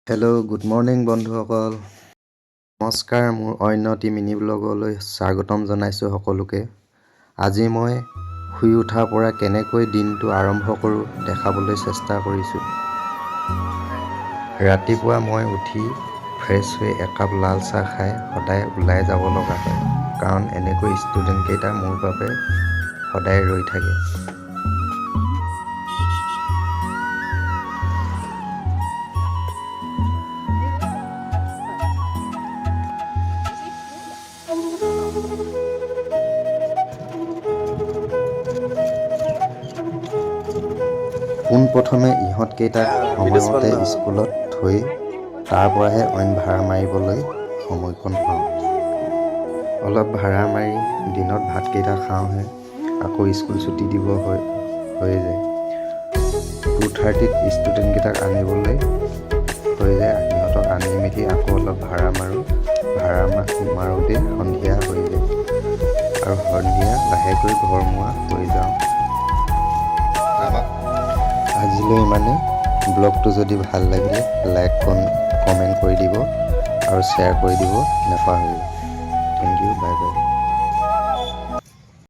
Hello' good morning বন্ধুসকল। নমস্কাৰ, মোৰ অন্য টি মিনি ব্লগলৈ স্বাগতম জনাইছোঁ সকলোকে। আজি মই শুই উঠাৰ পৰা কেনেকৈ দিনটো আৰম্ভ কৰোঁ দেখাবলৈ চেষ্টা কৰিছোঁ। ৰাতিপুৱা মই উঠি ফ্ৰেছ হৈ একাপ লাল চাহ খাই সদায় ওলাই যাব লগা হয়, কাৰণ এনেকৈ ষ্টুডেণ্টকেইটা মোৰ বাবে সদায় ৰৈ থাকে। পোনপ্ৰথমে ইহঁতকেইটাক সময়মতে স্কুলত থৈ তাৰ পৰাহে অইন ভাড়া মাৰিবলৈ সময়কণ পাওঁ। অলপ ভাড়া মাৰি দিনত ভাতকেইটা খাওঁহে, আকৌ স্কুল ছুটি দিব হৈ যায়। 2:30ত ষ্টুডেণ্টকেইটাক আনিবলৈ হৈ যায়। সিহঁতক আনি মেলি আকৌ অলপ ভাড়া মাৰোঁ। ভাড়া মাৰোঁতে সন্ধিয়া হৈ যায় আৰু সন্ধিয়া লাহেকৈ ঘৰমুৱা হৈ যাওঁ। আজিলৈ ইমানেই। ব্লগটো যদি ভাল লাগিলে লাইক কমেণ্ট কৰি দিব আৰু শ্বেয়াৰ কৰি দিব নাপাহৰিব। Thank you, bye by.